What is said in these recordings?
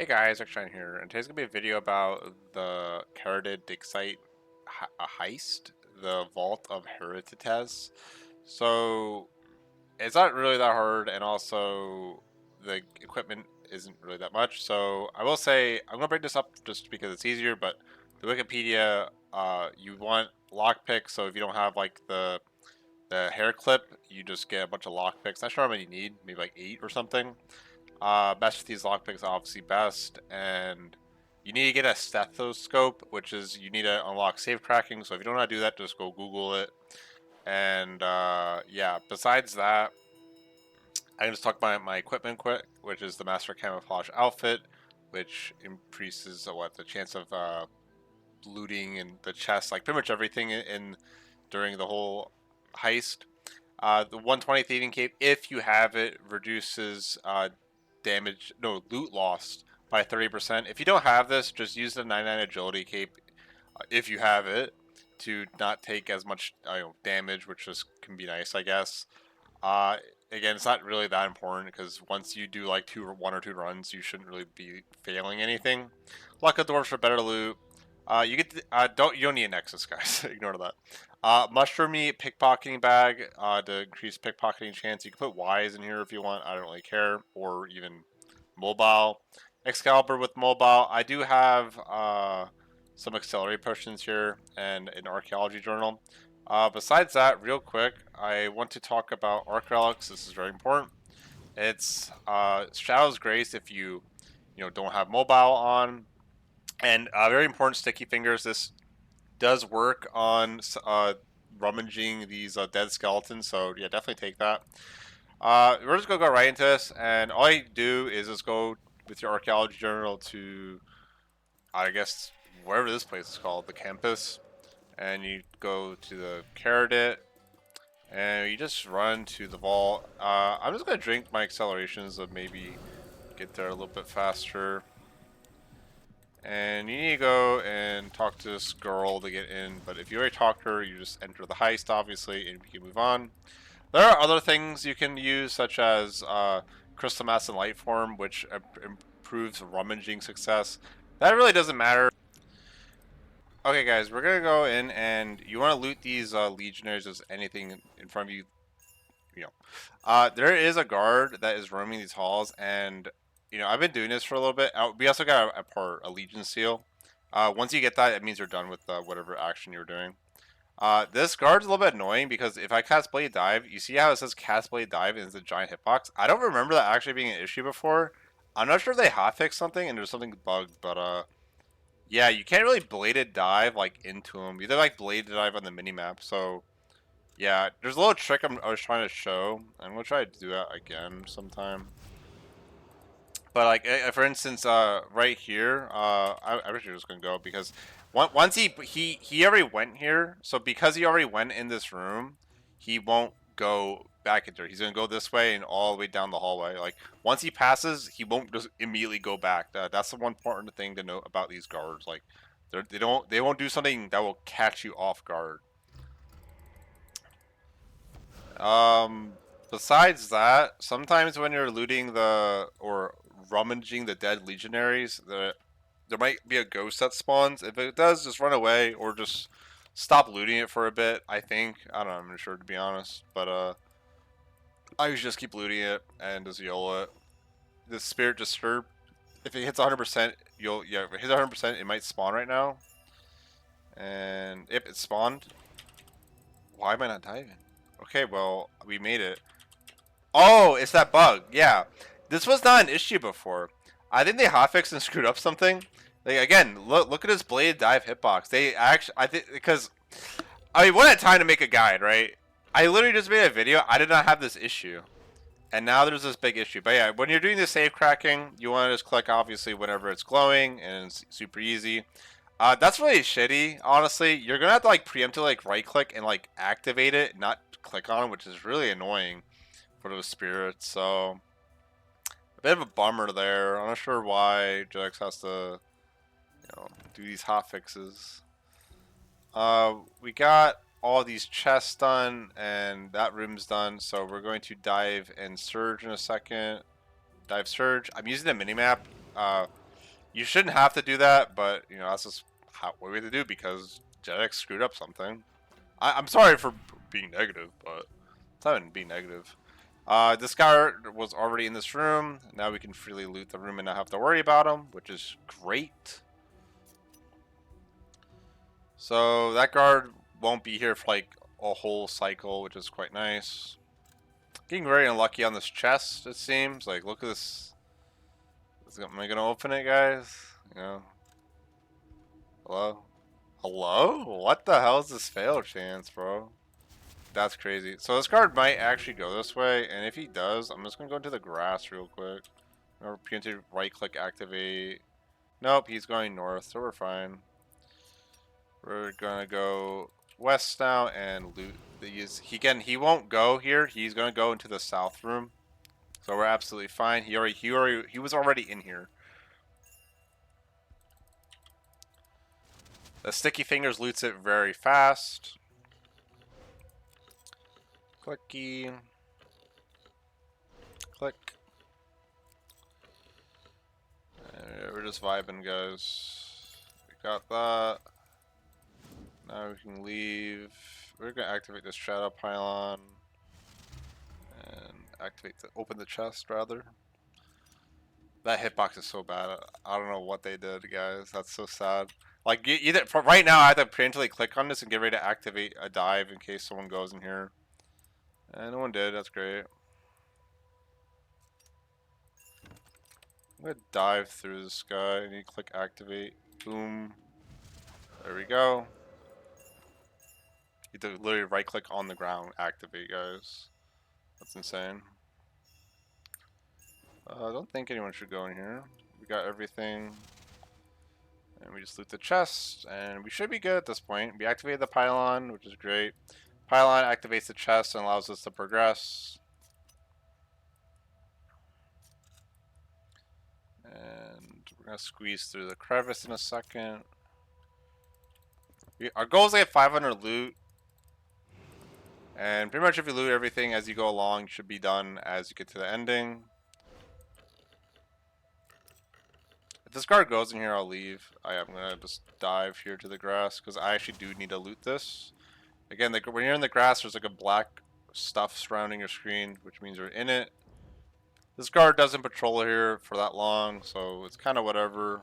Hey guys, XJ9's here, and today's gonna be a video about the Kharid-et Heist, the Vault of Hereditas. So it's not really that hard, and also the equipment isn't really that much. So I will say I'm gonna bring this up just because it's easier. But the Wikipedia, you want lockpicks. So if you don't have like the hair clip, you just get a bunch of lockpicks. Not sure how many you need, maybe like 8 or something. Best with these lockpicks, obviously best, and you need to get a stethoscope, which is you need to unlock safe cracking. So if you don't know how to do that, just go Google it. And yeah, besides that, I can just talk about my equipment quick, which is the Master Camouflage outfit, which increases what the chance of looting in the chest, like pretty much everything in during the whole heist. The 120 thieving cape, if you have it, reduces loot lost by 30%. If you don't have this, just use the 99 agility cape if you have it to not take as much damage, which just can be nice, I guess. Uh, Again, it's not really that important because once you do like one or two runs, you shouldn't really be failing anything. Luck of dwarves for better loot. You don't need a nexus, guys. Ignore that. Mushroomy pickpocketing bag to increase pickpocketing chance. You can put Ys in here if you want. I don't really care. Or even mobile. Excalibur with mobile. I do have some accelerate potions here and an archaeology journal. Besides that, real quick, I want to talk about arc relics. This is very important. It's Shadow's Grace if you don't have mobile on, and very important, sticky fingers. This does work on rummaging these dead skeletons, so yeah, definitely take that. We're just gonna go right into this, and all you do is just go with your archaeology journal to, I guess, wherever this place is called, the campus, and you go to the Kharid-et, and you just run to the vault. I'm just gonna drink my accelerations to maybe get there a little bit faster. And you need to go and talk to this girl to get in, but if you already talked to her, you just enter the heist, obviously, and you can move on. There are other things you can use, such as crystal mass and light form, which improves rummaging success. That really doesn't matter. Okay, guys, we're gonna go in, and you want to loot these legionnaires as anything in front of you. There is a guard that is roaming these halls, and I've been doing this for a little bit. We also got a Legion seal. Once you get that, it means you're done with whatever action you're doing. This guard's a little bit annoying because if I cast Blade Dive, you see how it says cast Blade Dive and it's a giant hitbox? I don't remember that actually being an issue before. I'm not sure if they hotfixed something and there's something bugged, but yeah, you can't really bladed dive like into them. Either like bladed dive on the minimap, so yeah, there's a little trick I was trying to show. I'm gonna try to do that again sometime. But like, for instance, right here, I wish he was gonna go because once he already went here. So because he already went in this room, he won't go back into it. He's gonna go this way and all the way down the hallway. Like once he passes, he won't just immediately go back. That's the one important thing to note about these guards. Like they won't do something that will catch you off guard. Um, Besides that, sometimes when you're looting or rummaging the dead legionaries, there might be a ghost that spawns. If it does, just run away or just stop looting it for a bit. I think I don't know. I'm not sure to be honest, but I usually just keep looting it and just YOLO it. The spirit disturb. If it hits 100%, if it hits 100%, it might spawn right now. And if it spawned, why am I not diving? Okay, well we made it. Oh, it's that bug. Yeah, this was not an issue before. I think they hotfixed and screwed up something. Like again, look at his blade dive hitbox. They actually, I think, because I mean, one at a time to make a guide, right? I literally just made a video. I did not have this issue, and now there's this big issue. But yeah, when you're doing the safe cracking, you want to just click obviously whenever it's glowing, and it's super easy. That's really shitty, honestly. You're gonna have to like preemptively like right click and like activate it, not click on it, which is really annoying for those spirits. So a bit of a bummer there. I'm not sure why Jagex has to, do these hot fixes. We got all these chests done, and that room's done. So we're going to dive and surge in a second. Dive surge. I'm using the minimap. You shouldn't have to do that, but you know that's just what we have to do because Jagex screwed up something. I'm sorry for being negative, but it's not even being negative. This guy was already in this room. Now we can freely loot the room and not have to worry about him, which is great. So that guard won't be here for like a whole cycle, which is quite nice. Getting very unlucky on this chest, it seems. Like, look at this. Am I gonna open it, guys? You know? Hello? Hello? What the hell is this fail chance, bro? That's crazy. So this guard might actually go this way, and if he does, I'm just gonna go into the grass real quick. Remember, to right-click activate. Nope, he's going north, so we're fine. We're gonna go west now and loot these. He won't go here. He's gonna go into the south room, so we're absolutely fine. He was already in here. The sticky fingers loots it very fast. Clicky. Click. We're just vibing, guys. We got that. Now we can leave. We're gonna activate this shadow pylon and open the chest rather. That hitbox is so bad. I don't know what they did, guys. That's so sad. Like either for right now, I have to preemptively click on this and get ready to activate a dive in case someone goes in here. And no one did. That's great. I'm gonna dive through this guy and you click activate. Boom. There we go. You have to literally right click on the ground, activate, guys. That's insane. I don't think anyone should go in here. We got everything. And we just loot the chest, and we should be good at this point. We activated the pylon, which is great. Pylon activates the chest and allows us to progress. And we're going to squeeze through the crevice in a second. Our goal is to get 500 loot. And pretty much if you loot everything as you go along, you should be done as you get to the ending. If this guard goes in here, I'll leave. I am going to just dive here to the grass because I actually do need to loot this. Again, when you're in the grass, there's like a black stuff surrounding your screen, which means you're in it. This guard doesn't patrol here for that long, so it's kind of whatever.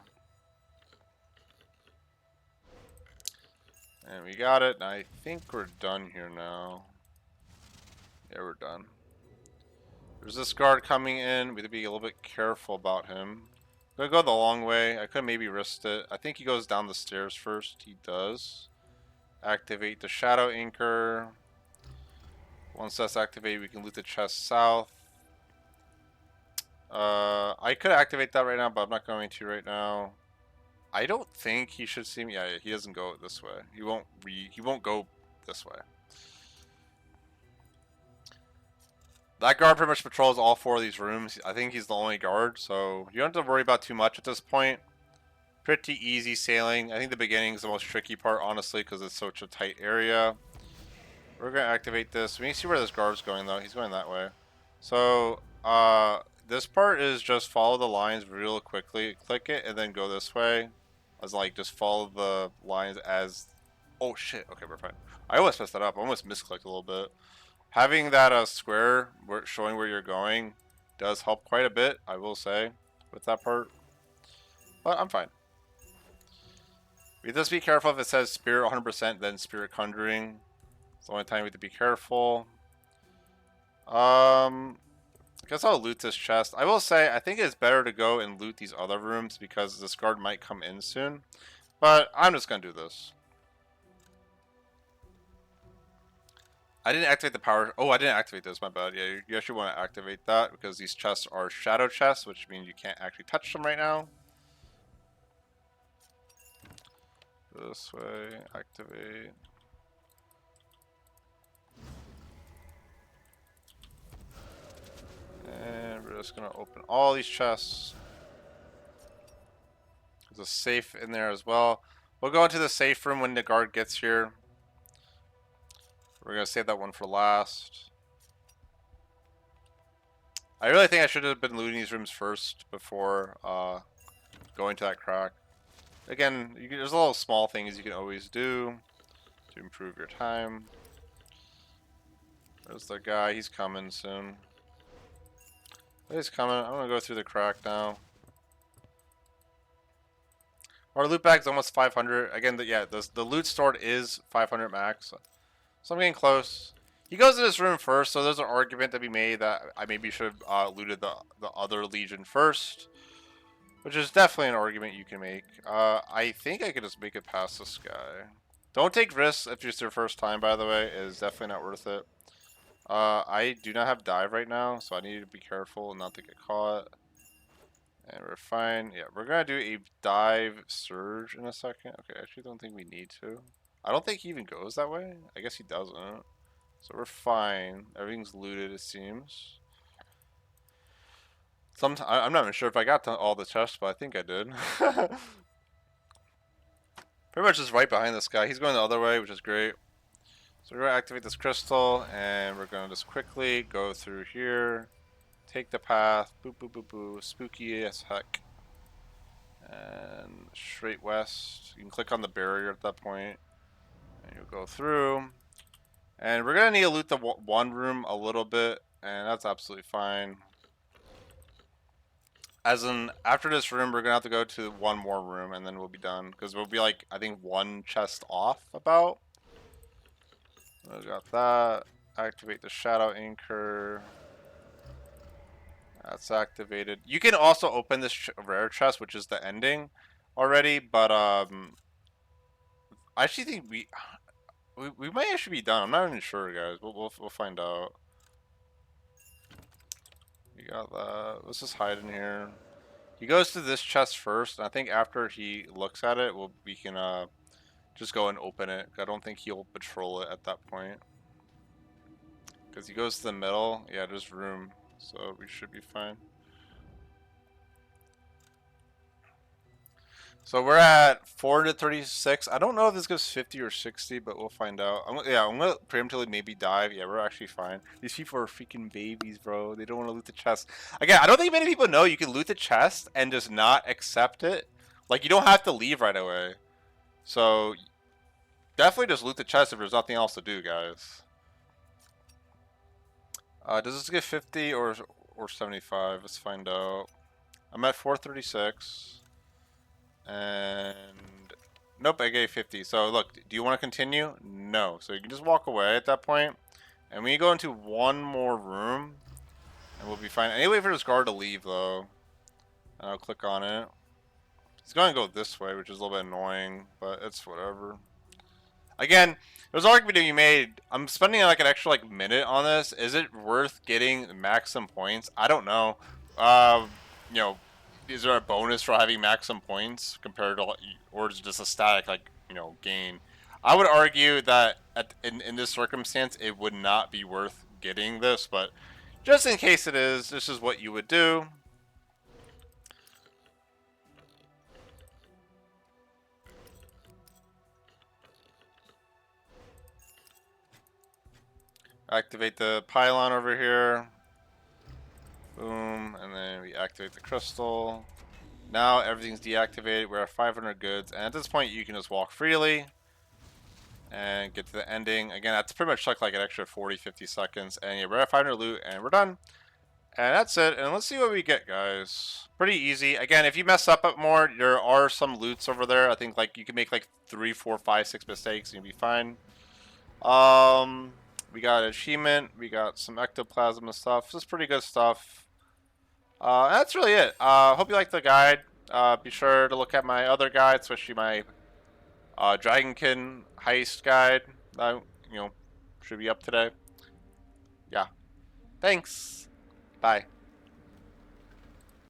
And we got it, and I think we're done here now. Yeah, we're done. There's this guard coming in. We have to be a little bit careful about him. I'm gonna go the long way. I could maybe risk it. I think he goes down the stairs first. He does. Activate the shadow anchor. Once that's activated, we can loot the chest south. I could activate that right now, but I'm not going to right now. I don't think he should see me. Yeah, he doesn't go this way. He won't go this way. That guard pretty much patrols all 4 of these rooms. I think he's the only guard, so you don't have to worry about too much at this point. Pretty easy sailing. I think the beginning is the most tricky part, honestly, because it's such a tight area. We're going to activate this. We can see where this guard's going, though. He's going that way. So, this part is just follow the lines real quickly. Click it, and then go this way. As, like, just follow the lines as... Oh, shit. Okay, we're fine. I almost messed that up. I almost misclicked a little bit. Having that square showing where you're going does help quite a bit, I will say, with that part. But I'm fine. We just be careful if it says Spirit 100%, then Spirit Conjuring. It's the only time we have to be careful. I guess I'll loot this chest. I will say, I think it's better to go and loot these other rooms because this guard might come in soon. But I'm just going to do this. I didn't activate the power. Oh, I didn't activate this. My bad. Yeah, you actually want to activate that because these chests are shadow chests, which means you can't actually touch them right now. This way, activate. And we're just going to open all these chests. There's a safe in there as well. We'll go into the safe room when the guard gets here. We're going to save that one for last. I really think I should have been looting these rooms first before going to that crack. Again, there's a little small things you can always do to improve your time. There's the guy. He's coming soon. He's coming. I'm gonna go through the crack now. Our loot bag's almost 500. Again, the loot stored is 500 max. So I'm getting close. He goes to this room first, so there's an argument to be made that I maybe should have looted the other Legion first. Which is definitely an argument you can make. I think I could just make it past this guy. Don't take risks if it's your first time, by the way. It is definitely not worth it. I do not have dive right now, so I need to be careful and not to get caught. And we're fine. Yeah, we're gonna do a dive surge in a second. Okay, I actually don't think we need to. I don't think he even goes that way. I guess he doesn't. So we're fine. Everything's looted, it seems. I'm not even sure if I got to all the chests, but I think I did. Pretty much just right behind this guy. He's going the other way, which is great. So we're going to activate this crystal, and we're going to just quickly go through here. Take the path. Boop, boop, boop, boop. Spooky as heck. And straight west. You can click on the barrier at that point. And you'll go through. And we're going to need to loot the one room a little bit, and that's absolutely fine. As in, after this room, we're going to have to go to one more room, and then we'll be done. Because we'll be, like, I think one chest off, about. We got that. Activate the shadow anchor. That's activated. You can also open this rare chest, which is the ending already. But, I actually think we might actually be done. I'm not even sure, guys. We'll find out. We got that. Let's just hide in here. He goes to this chest first, and I think after he looks at it, we can just go and open it. I don't think he'll patrol it at that point. Because he goes to the middle. Yeah, there's room, so we should be fine. So we're at 436. I don't know if this goes 50 or 60, but we'll find out. I'm gonna preemptively maybe dive. Yeah, we're actually fine. These people are freaking babies, bro. They don't want to loot the chest. Again, I don't think many people know you can loot the chest and just not accept it. Like, you don't have to leave right away. So, definitely just loot the chest if there's nothing else to do, guys. Does this get 50 or 75? Let's find out. I'm at 436. And nope, I gave 50. So look, do you want to continue? No. So you can just walk away at that point. And we go into one more room, and we'll be fine. I need to wait for this guard to leave though. And I'll click on it. He's going to go this way, which is a little bit annoying, but it's whatever. Again, there's an argument to be made. I'm spending like an extra minute on this. Is it worth getting maximum points? I don't know. You know, is there a bonus for having maximum points compared to, or is it just a static gain? I would argue that in this circumstance, it would not be worth getting this, but just in case it is, this is what you would do. Activate the pylon over here. Boom, and then we activate the crystal. Now everything's deactivated. We're at 500 goods, and at this point you can just walk freely and get to the ending. Again, that's pretty much like an extra 40-50 seconds, and yeah, we're at 500 loot, and we're done. And that's it, and let's see what we get, guys. Pretty easy. Again, if you mess up more, there are some loots over there. I think you can make 3, 4, 5, 6 mistakes, and you'll be fine. We got achievement, we got some ectoplasm and stuff. This is pretty good stuff. That's really it. Hope you liked the guide. Be sure to look at my other guides, especially my Dragonkin heist guide. Should be up today. Yeah. Thanks. Bye.